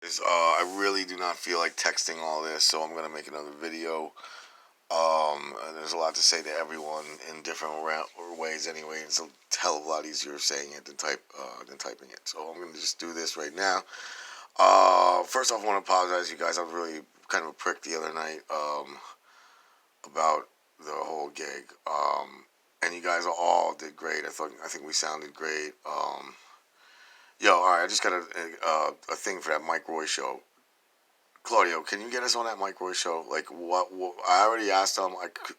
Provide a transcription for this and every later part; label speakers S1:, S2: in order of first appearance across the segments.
S1: anyways, I really do not feel like texting all this, so I'm gonna make another video. There's a lot to say to everyone in different ways anyway. It's a hell of a lot easier saying it than typing it. So I'm gonna just do this right now. First off, I want to apologize, you guys. I was really kind of a prick the other night about the whole gig. And you guys all did great. I think we sounded great. Yo, all right. I just got a thing for that Mike Roy show. Claudio, can you get us on that Mike Roy show? Like, what I already asked him.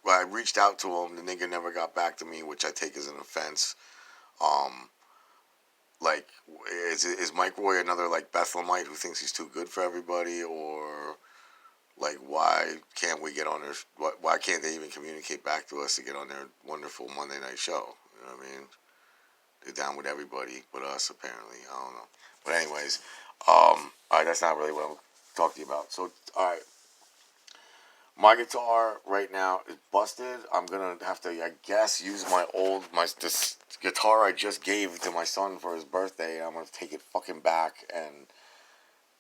S1: I reached out to him. The nigga never got back to me, which I take as an offense. Um, like, is Mike Roy another like Bethlehemite who thinks he's too good for everybody, or like why can't we get on their? Why can't they even communicate back to us to get on their wonderful Monday night show? You know what I mean? They're down with everybody but us, apparently. I don't know. But anyways, all right, that's not really what I'm talking to you about. So, all right, my guitar right now is busted. I'm gonna have to, I guess, use this guitar I just gave to my son for his birthday. And I'm gonna take it fucking back and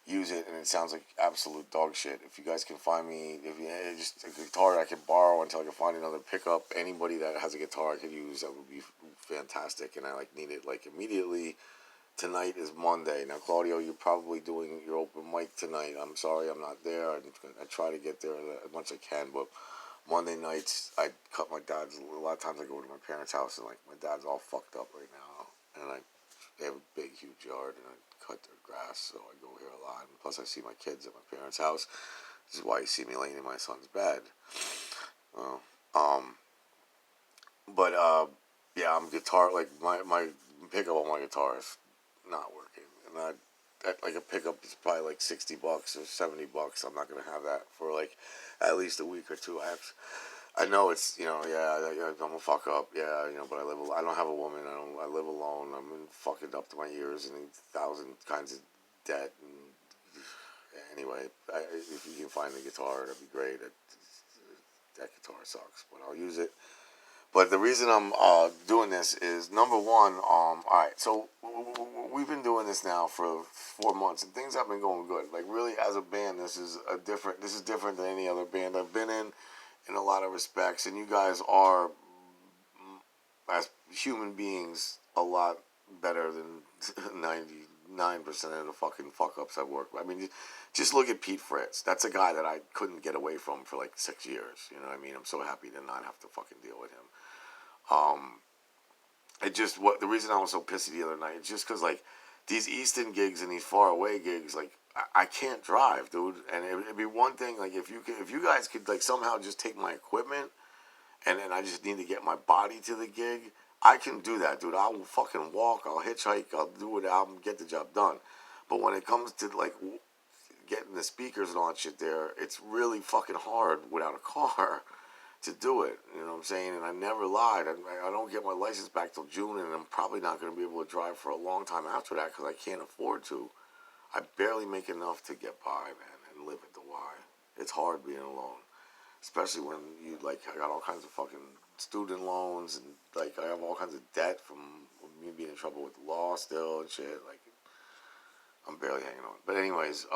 S1: use it, and it sounds like absolute dog shit. If you guys can find me, if you just a guitar that I can borrow until I can find another pickup, anybody that has a guitar I could use, that would be fantastic. And I need it like immediately. Tonight is Monday. Now, Claudio, you're probably doing your open mic tonight. I'm sorry I'm not there. I try to get there as much as I can, but Monday nights I cut my dad's. A lot of times I go to my parents' house and like my dad's all fucked up right now, and they have a big, huge yard, and I cut their grass, so I go here a lot. And plus, I see my kids at my parents' house. This is why you see me laying in my son's bed. Uh, um, but yeah, I'm guitar like my pickup on my guitar is not working, and like a pickup is probably like $60 or $70. I'm not gonna have that for like at least a week or two. I know it's yeah, I'm a fuck up, yeah, but I don't have a woman. I live alone. I'm fucking up to my ears in 1,000 kinds of debt. And anyway, if you can find the guitar, that'd be great. That guitar sucks, but I'll use it. But the reason I'm doing this is number one. All right, so we've been doing this now for 4 months, and things have been going good. Like really, as a band, this is different. This is different than any other band I've been in a lot of respects. And you guys are, as human beings, a lot better than 99% of the fucking fuck ups I work with. I mean, just look at Pete Fritz. That's a guy that I couldn't get away from for like 6 years. You know what I mean? I'm so happy to not have to fucking deal with him. The reason I was so pissy the other night is just because like these Easton gigs and these far away gigs, like I can't drive, dude. And it'd be one thing like if you guys could like somehow just take my equipment, and then I just need to get my body to the gig. I can do that, dude. I will fucking walk. I'll hitchhike. I'll do it. I'll get the job done. But when it comes to like getting the speakers and all that shit there, it's really fucking hard without a car to do it. You know what I'm saying? And I never lied. I don't get my license back till June, and I'm probably not going to be able to drive for a long time after that because I can't afford to. I barely make enough to get by, man, and live at the Y. It's hard being alone, especially when you like I got all kinds of fucking student loans, and like I have all kinds of debt from me being in trouble with the law still and shit. Like I'm barely hanging on. But anyways,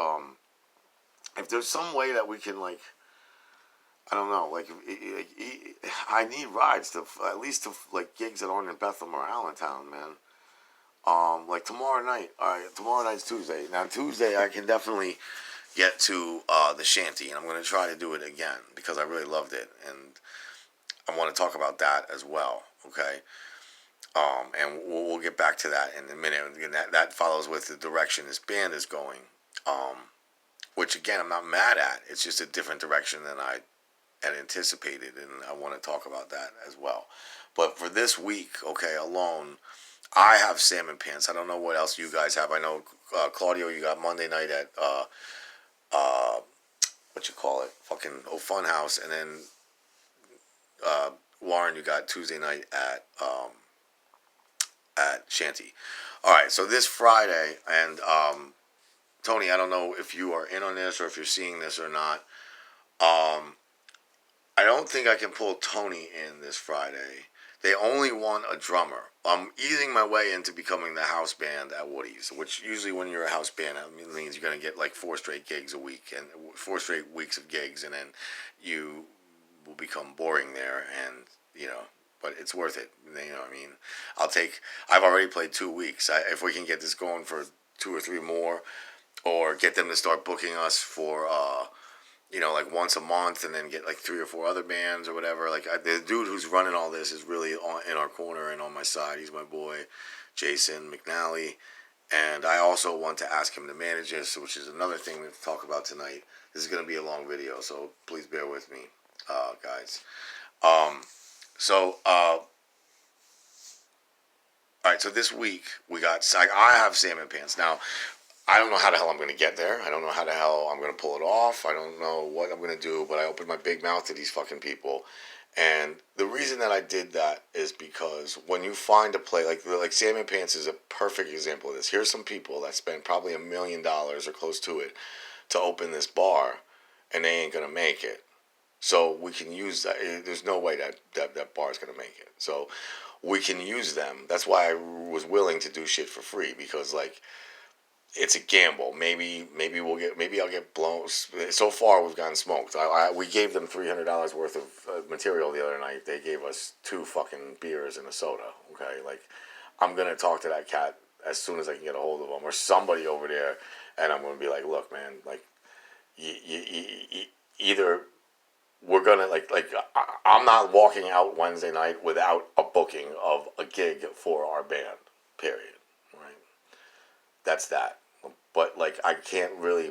S1: if there's some way that we can like I don't know. Like, I need rides to at least to like gigs that aren't in Bethlehem or Allentown, man. Like tomorrow night. All right, tomorrow night's Tuesday. Now Tuesday, I can definitely get to the shanty, and I'm going to try to do it again because I really loved it, and I want to talk about that as well. Okay. And we'll get back to that in a minute. And that follows with the direction this band is going. Which again, I'm not mad at. It's just a different direction than I had anticipated, and I want to talk about that as well. But for this week, okay, alone, I have Salmon Pants. I don't know what else you guys have. I know Claudio, you got Monday night at uh, what you call it, fucking Fun House, and then Warren, you got Tuesday night at Shanty. All right, so this Friday, and Tony, I don't know if you are in on this or if you're seeing this or not. I don't think I can pull Tony in this Friday. They only want a drummer. I'm easing my way into becoming the house band at Woody's, which usually when you're a house band, it means you're going to get like 4 straight gigs a week and 4 straight weeks of gigs, and then you will become boring there, and but it's worth it. I mean, I've already played 2 weeks. If we can get this going for 2 or 3 more, or get them to start booking us for like once a month, and then get like 3 or 4 other bands or whatever. Like the dude who's running all this is really in our corner and on my side. He's my boy, Jason McNally, and I also want to ask him to manage this, which is another thing we have to talk about tonight. This is going to be a long video, so please bear with me, guys. All right. So this week we got. I have salmon pants now. I don't know how the hell I'm going to get there. I don't know how the hell I'm going to pull it off. I don't know what I'm going to do, but I opened my big mouth to these fucking people. And the reason that I did that is because when you find a play, like Salmon Pants is a perfect example of this. Here's some people that spent probably $1 million or close to it to open this bar, and they ain't going to make it. So we can use that. There's no way that bar is going to make it. So we can use them. That's why I was willing to do shit for free, because like, it's a gamble. Maybe I'll get blown. So far, we've gotten smoked. We gave them $300 worth of material the other night. They gave us 2 fucking beers and a soda. Okay, like, I'm gonna talk to that cat as soon as I can get a hold of him, or somebody over there, and I'm gonna be like, look, man, like, either we're gonna I'm not walking out Wednesday night without a booking of a gig for our band. Period. Right. That's that. But like, I can't really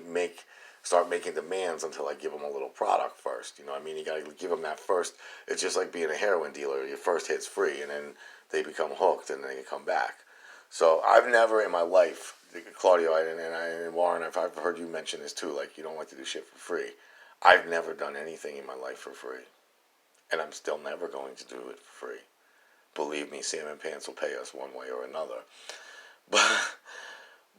S1: start making demands until I give them a little product first. You know what I mean? You gotta give them that first. It's just like being a heroin dealer. Your first hit's free, and then they become hooked, and then they come back. So I've never in my life, Claudio, and Warren, I've heard you mention this too. Like, you don't like to do shit for free. I've never done anything in my life for free, and I'm still never going to do it for free. Believe me, Salmon Pants will pay us one way or another.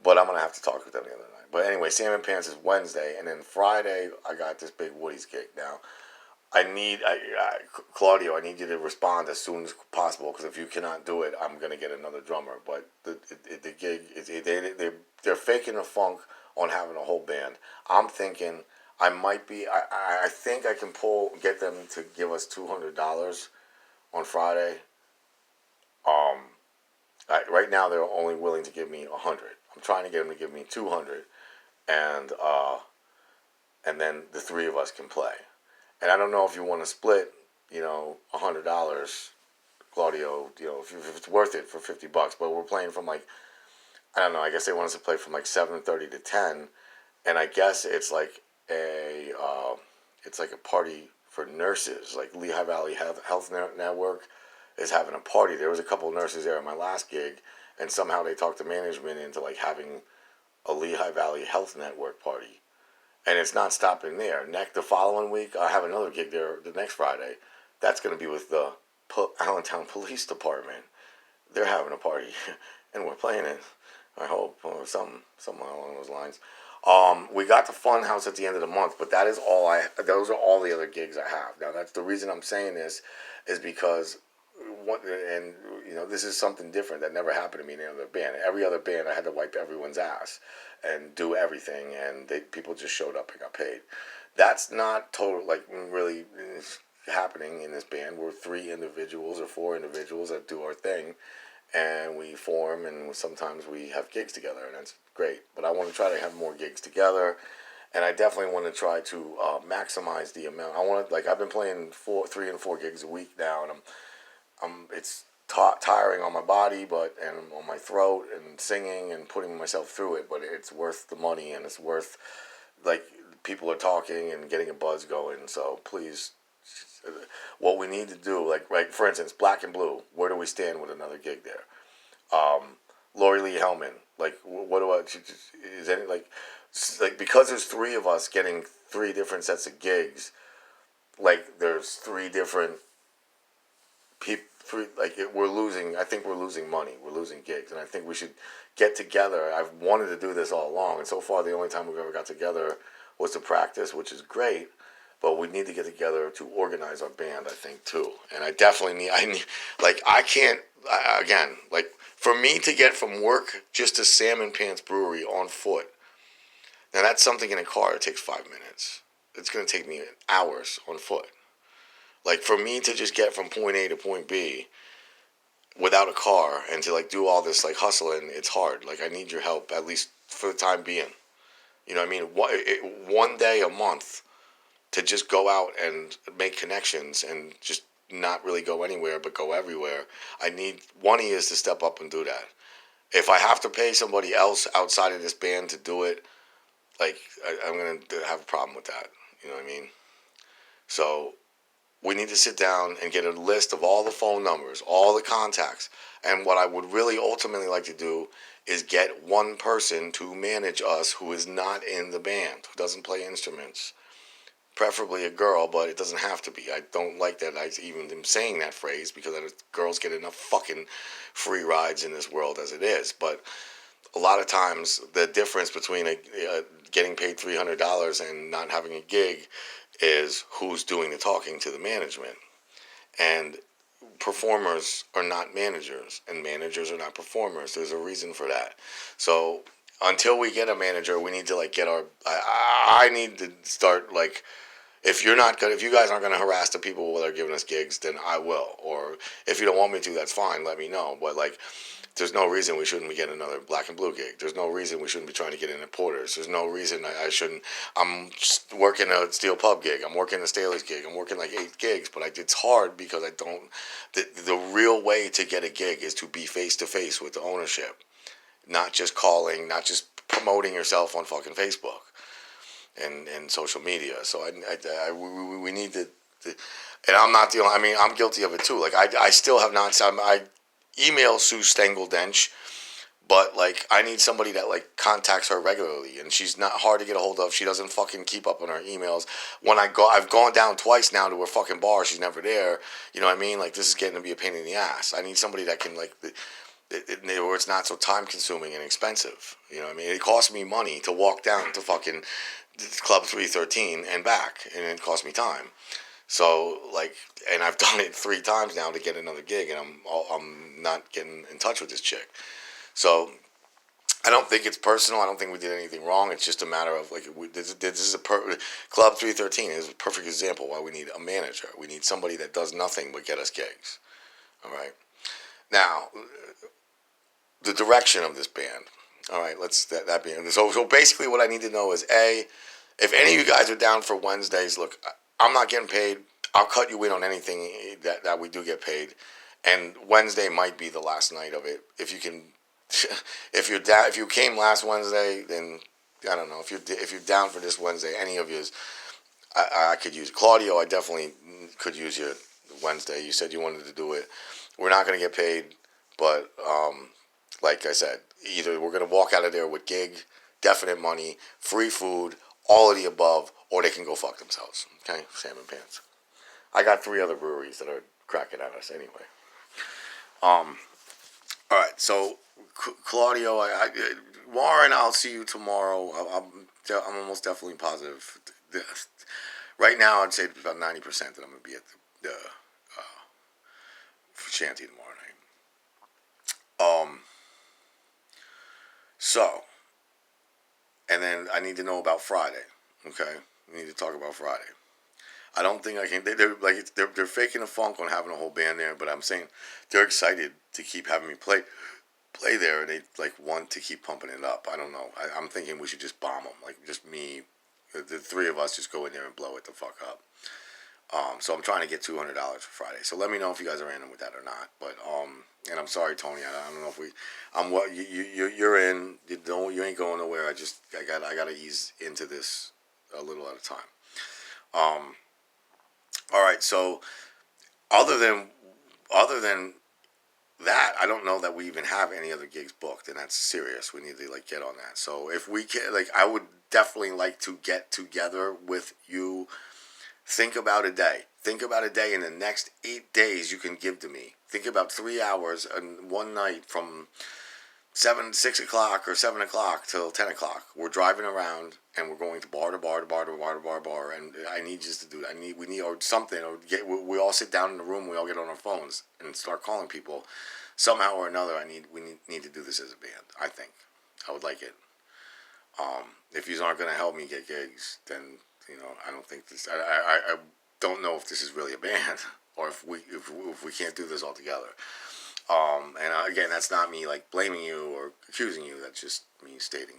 S1: But I'm going to have to talk with them the other night. But anyway, Salmon Pants is Wednesday. And then Friday, I got this big Woody's gig. Now, Claudio, I need you to respond as soon as possible. Because if you cannot do it, I'm going to get another drummer. But the gig, they're faking the funk on having a whole band. I'm thinking I might be, I think I can get them to give us $200 on Friday. Right now, they're only willing to give me $100. I'm trying to get them to give me $200, and then the 3 of us can play. And I don't know if you want to split, $100, Claudio. If it's worth it for $50. But we're playing from like, I don't know. I guess they want us to play from like 7:30 to 10, and I guess it's like a party for nurses. Like Lehigh Valley Health Network is having a party. There was a couple of nurses there at my last gig, and somehow they talked the management into like having a Lehigh Valley Health Network party. And it's not stopping there. The following week, I have another gig there the next Friday. That's going to be with the Allentown Police Department. They're having a party, and we're playing it, I hope, or something along those lines. We got the Fun House at the end of the month, but those are all the other gigs I have. Now, that's the reason I'm saying this, is because this is something different that never happened to me in any other band. Every other band, I had to wipe everyone's ass and do everything, and people just showed up and got paid. That's not really happening in this band. We're 3 individuals or 4 individuals that do our thing, and we form, and sometimes we have gigs together, and that's great. But I want to try to have more gigs together, and I definitely want to try to maximize the amount. I've been playing 3 and 4 gigs a week now, and it's tiring on my body, and on my throat, and singing and putting myself through it. But it's worth the money, and it's worth, like, people are talking and getting a buzz going. So please, what we need to do, like for instance, Black and Blue. Where do we stand with another gig there? Lori Lee Hellman. Like, what do I? Is any because there's 3 of us getting 3 different sets of gigs. Like, there's 3 different people. We're losing. I think we're losing money. We're losing gigs, and I think we should get together. I've wanted to do this all along, and so far the only time we've ever got together was to practice, which is great. But we need to get together to organize our band, I think, too. And I can't, again, like, for me to get from work just to Salmon Pants Brewery on foot, now that's something in a car that takes 5 minutes. It's going to take me hours on foot. Like, for me to just get from point A to point B without a car and to, like, do all this, like, hustling, it's hard. Like, I need your help, at least for the time being. You know what I mean? One day a month to just go out and make connections and just not really go anywhere but go everywhere. I need one of you to step up and do that. If I have to pay somebody else outside of this band to do it, like, I'm going to have a problem with that. You know what I mean? So we need to sit down and get a list of all the phone numbers, all the contacts. And what I would really ultimately like to do is get one person to manage us who is not in the band, who doesn't play instruments. Preferably a girl, but it doesn't have to be. I don't like that I even am saying that phrase because girls get enough fucking free rides in this world as it is. But a lot of times the difference between getting paid $300 and not having a gig is who's doing the talking to the management. And performers are not managers, and managers are not performers. There's a reason for that. So until we get a manager, we need to, like, get our. I need to start, like, if you guys aren't gonna harass the people while they're giving us gigs, then I will. Or if you don't want me to, that's fine. Let me know. But, like, there's no reason we shouldn't be getting another Black and Blue gig. There's no reason we shouldn't be trying to get in at Porter's. There's no reason I shouldn't. I'm working a Steel Pub gig. I'm working a Staley's gig. I'm working like 8 gigs, but it's hard because I don't. The real way to get a gig is to be face to face with the ownership, not just calling, not just promoting yourself on fucking Facebook and social media. So we need to, and I'm not the only. I mean, I'm guilty of it too. Like, I still have not. I email Sue Stengel-Dench, but, like, I need somebody that, like, contacts her regularly, and she's not hard to get a hold of. She doesn't fucking keep up on her emails. I've gone down twice now to her fucking bar. She's never there. You know what I mean? Like, this is getting to be a pain in the ass. I need somebody that can, like, where it's not so time consuming and expensive. You know what I mean? It costs me money to walk down to fucking Club 313 and back, and it costs me time. So, like, and I've done it 3 times now to get another gig, and I'm not getting in touch with this chick. So I don't think it's personal. I don't think we did anything wrong. It's just a matter of, like, this is Club 313 is a perfect example why we need a manager. We need somebody that does nothing but get us gigs. All right. Now, the direction of this band. All right, let's that be. So basically, what I need to know is, if any of you guys are down for Wednesdays, look, I'm not getting paid. I'll cut you in on anything that we do get paid, and Wednesday might be the last night of it. If you can, if you're down, if you came last Wednesday, then I don't know. If you're down for this Wednesday, any of yous, I could use Claudio. I definitely could use you Wednesday. You said you wanted to do it. We're not going to get paid, but like I said, either we're going to walk out of there with gig, definite money, free food, all of the above, or they can go fuck themselves. Okay, Salmon Pants. I got 3 other breweries that are cracking at us anyway. All right, so Claudio, Warren, I'll see you tomorrow. I'm almost definitely positive. Right now, I'd say about 90% that I'm going to be at the shanty tomorrow night. So, and then I need to know about Friday. Okay, we need to talk about Friday. I don't think I can. They're faking a funk on having a whole band there, but I'm saying they're excited to keep having me play there, and they, like, want to keep pumping it up. I don't know. I'm thinking we should just bomb them, like, just me, the 3 of us, just go in there and blow it the fuck up. So I'm trying to get $200 for Friday. So let me know if you guys are in with that or not. But and I'm sorry, Tony. I don't know if you're in. You ain't going nowhere. I gotta ease into this a little at a time. All right. So other than that, I don't know that we even have any other gigs booked, and that's serious. We need to, like, get on that. So if we can, like, I would definitely like to get together with you. Think about a day. Think about a day in the next 8 days you can give to me. Think about 3 hours and one night from 6 o'clock or 7 o'clock till 10 o'cck. We're driving around and we're going to bar to bar to bar to bar to bar to bar and I need just to do that. We need or something, or we all sit down in the room, we all get on our phones and start calling people. Somehow or another, we need to do this as a band. I think I would like it. If you aren't going to help me get gigs, then I don't think this. I don't know if this is really a band or if we can't do this all together. And again, that's not me like blaming you or accusing you. That's just me stating,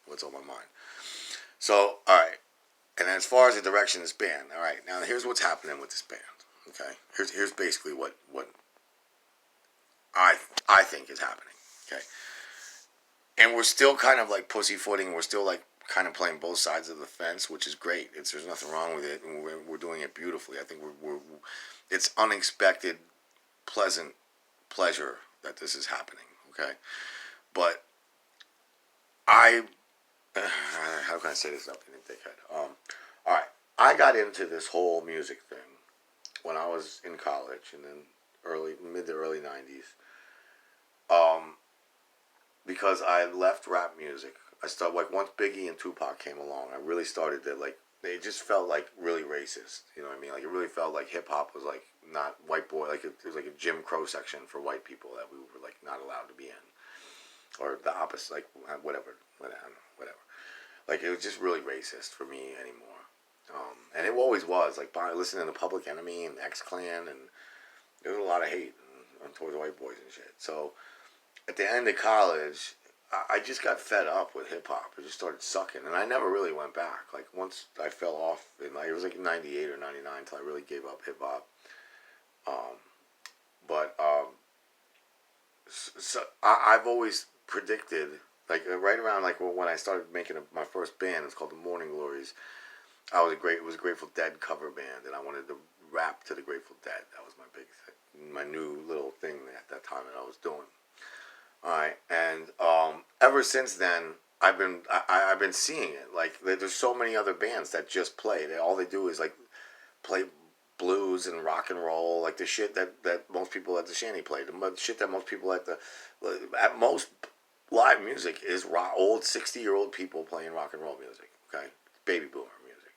S1: what's on my mind. So, all right. And as far as the direction of this band, all right. Now, here's what's happening with this band. Okay. Here's basically what I think is happening. Okay. And we're still kind of like pussyfooting. We're still like kind of playing both sides of the fence, which is great. There's nothing wrong with it, and we're doing it beautifully. I think it's unexpected, pleasant pleasure that this is happening. Okay, but how can I say this without being a dickhead? All right, I got into this whole music thing when I was in college, and then mid to early '90s. Because I left rap music. I started like once Biggie and Tupac came along, I really started to like. They just felt like really racist. You know what I mean? Like it really felt like hip hop was like not white boy. Like it was like a Jim Crow section for white people that we were like not allowed to be in, or the opposite. Like whatever. Like it was just really racist for me anymore. And it always was. Like listening to Public Enemy and X Clan, and there was a lot of hate towards white boys and shit. So at the end of college, I just got fed up with hip hop. It just started sucking, and I never really went back. Like once I fell off, it was like '98 or '99 until I really gave up hip hop. So I've always predicted, like right around like when I started making my first band, it's called the Morning Glories. It was a Grateful Dead cover band, and I wanted to rap to the Grateful Dead. That was my new little thing at that time that I was doing. All right, and ever since then, I've been seeing it. Like there's so many other bands that just play. All they do is like play blues and rock and roll, like the shit that most people at the shanty play. The shit that most people at most live music is old 60-year-old people playing rock and roll music. Okay, baby boomer music,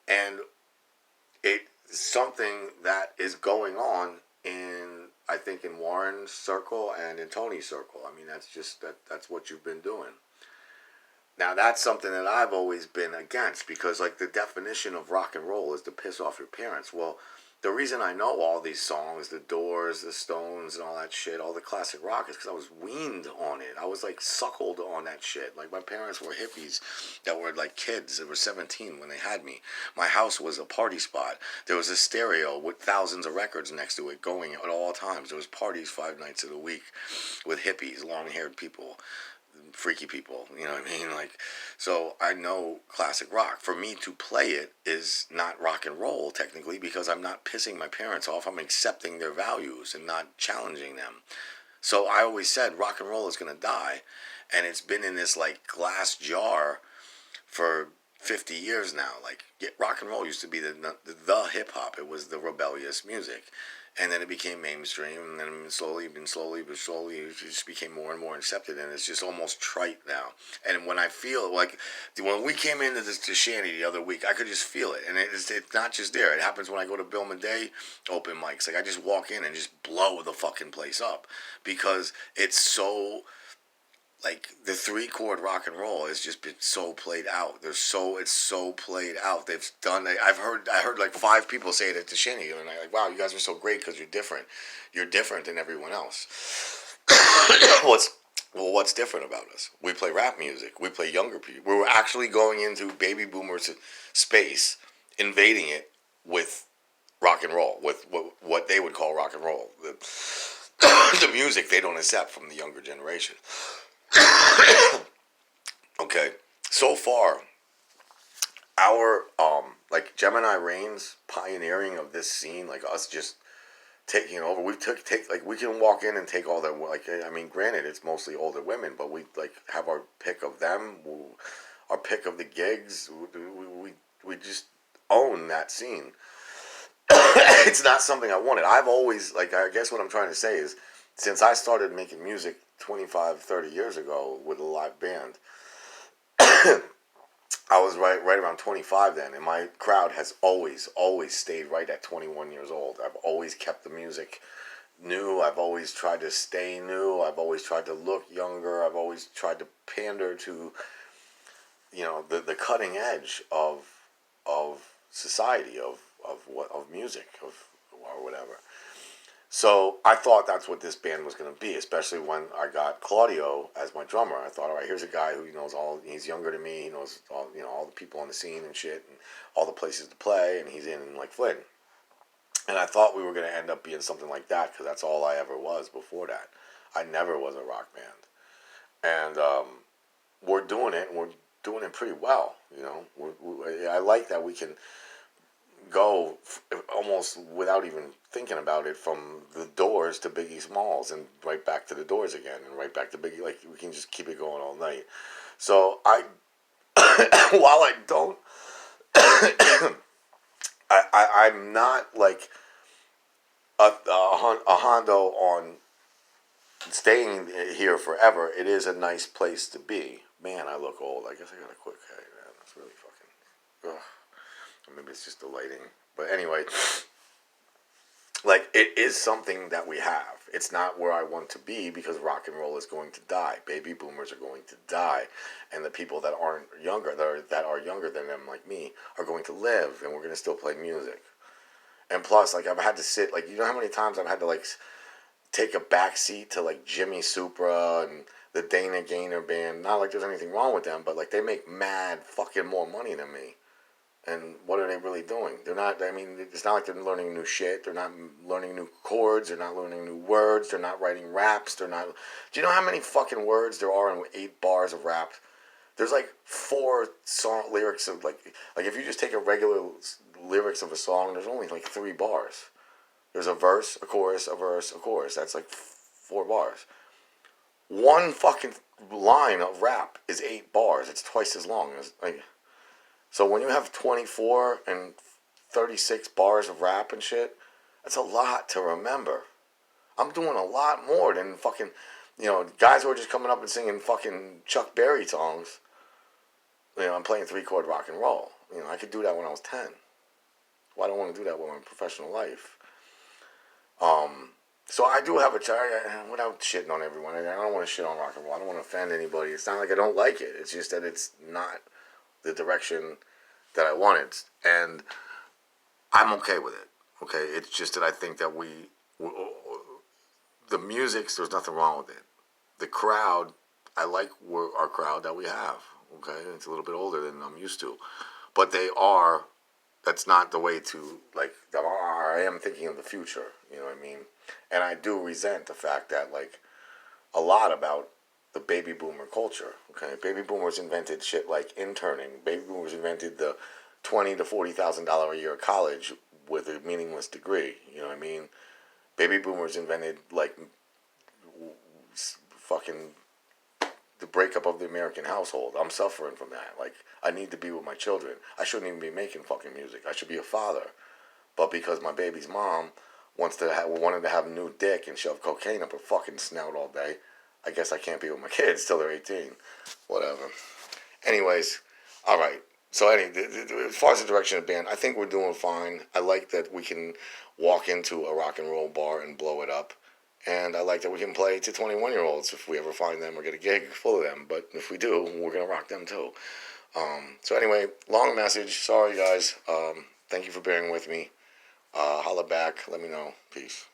S1: and it's something that is going on I think in Warren's circle and in Tony's circle. I mean, that's what you've been doing. Now, that's something that I've always been against because, like, the definition of rock and roll is to piss off your parents. Well, the reason I know all these songs, the Doors, the Stones, and all that shit, all the classic rock, is because I was weaned on it. I was, like, suckled on that shit. Like, my parents were hippies that were, like, kids that were 17 when they had me. My house was a party spot. There was a stereo with thousands of records next to it going at all times. There was parties 5 nights of the week with hippies, long-haired people, freaky people, you know what I mean? Like, so I know classic rock. For me to play it is not rock and roll technically because I'm not pissing my parents off. I'm accepting their values and not challenging them. So I always said rock and roll is going to die, and it's been in this like glass jar for 50 years now. Like rock and roll used to be the hip hop. It was the rebellious music. And then it became mainstream, and then slowly, it just became more and more accepted, and it's just almost trite now. And when I feel like, when we came into this to Shanty the other week, I could just feel it, and it's not just there. It happens when I go to Bill Maday open mics. Like, I just walk in and just blow the fucking place up, because it's so... Like, the 3-chord rock and roll has just been so played out. It's so played out. They've done. I heard like 5 people say it at the Shinny, and I'm like, wow, you guys are so great because you're different. You're different than everyone else. What's different about us? We play rap music. We play younger people. We're actually going into baby boomers' space, invading it with rock and roll, with what they would call rock and roll. The music they don't accept from the younger generation. Okay, so far, our like Gemini Rain's pioneering of this scene, like us just taking over. We like we can walk in and take all their, like, I mean, granted it's mostly older women, but we like have our pick of them, our pick of the gigs. We just own that scene. It's not something I wanted. I've always, like, I guess what I'm trying to say is, since I started making music 25, 30 years ago with a live band, I was right around 25 then, and my crowd has always stayed right at 21 years old. I've always kept the music new. I've always tried to stay new. I've always tried to look younger. I've always tried to pander to, the cutting edge of society, of music, or whatever. So I thought that's what this band was going to be, especially when I got Claudio as my drummer. I thought, all right, here's a guy who knows all. He's younger than me. He knows all the people on the scene and shit, and all the places to play, and he's in like Flynn. And I thought we were going to end up being something like that because that's all I ever was before that. I never was a rock band, and we're doing it. And we're doing it pretty well. I like that we can go almost without even thinking about it from the Doors to Biggie Smalls and right back to the Doors again and right back to Biggie. Like, we can just keep it going all night. So while I don't, I'm not like a hondo on staying here forever. It is a nice place to be. Man, I look old. I guess I got a quick head, man. That's really fucking. Ugh. Maybe it's just the lighting. But anyway, like, it is something that we have. It's not where I want to be because rock and roll is going to die. Baby boomers are going to die. And the people that aren't younger, that are younger than them, like me, are going to live. And we're going to still play music. And plus, like, I've had to sit, like, you know how many times I've had to, like, take a back seat to, like, Jimmy Supra and the Dana Gaynor band. Not like there's anything wrong with them, but, like, they make mad fucking more money than me. And what are they really doing? They're not, I mean, it's not like they're learning new shit. They're not learning new chords. They're not learning new words. They're not writing raps. They're not. Do you know how many fucking words there are in 8 bars of rap? There's like 4 song lyrics of, like if you just take a regular lyrics of a song, there's only like 3 bars. There's a verse, a chorus, a verse, a chorus. That's like 4 bars. One fucking line of rap is 8 bars. It's twice as long as, like. So when you have 24 and 36 bars of rap and shit, that's a lot to remember. I'm doing a lot more than fucking, guys who are just coming up and singing fucking Chuck Berry songs. I'm playing 3-chord rock and roll. I could do that when I was 10. Why don't I want to do that with my professional life? So I do have without shitting on everyone, I don't want to shit on rock and roll. I don't want to offend anybody. It's not like I don't like it. It's just that it's not the direction that I wanted, and I'm okay with it. Okay, it's just that I think that the music, there's nothing wrong with it. The crowd, I like our crowd that we have. Okay, it's a little bit older than I'm used to, but that's not the way to, like, I am thinking of the future. You know what I mean? And I do resent the fact that, like, a lot about the baby boomer culture. Okay, baby boomers invented shit like interning. Baby boomers invented the $20,000 to $40,000 a year college with a meaningless degree. You know what I mean? Baby boomers invented, like, fucking the breakup of the American household. I'm suffering from that. Like, I need to be with my children. I shouldn't even be making fucking music. I should be a father. But because my baby's mom wanted to have a new dick and shove cocaine up her fucking snout all day, I guess I can't be with my kids till they're 18. Whatever. Anyways, all right. So as far as the direction of the band, I think we're doing fine. I like that we can walk into a rock and roll bar and blow it up. And I like that we can play to 21-year-olds if we ever find them or get a gig full of them. But if we do, we're going to rock them too. So anyway, long message. Sorry, guys. Thank you for bearing with me. Holla back. Let me know. Peace.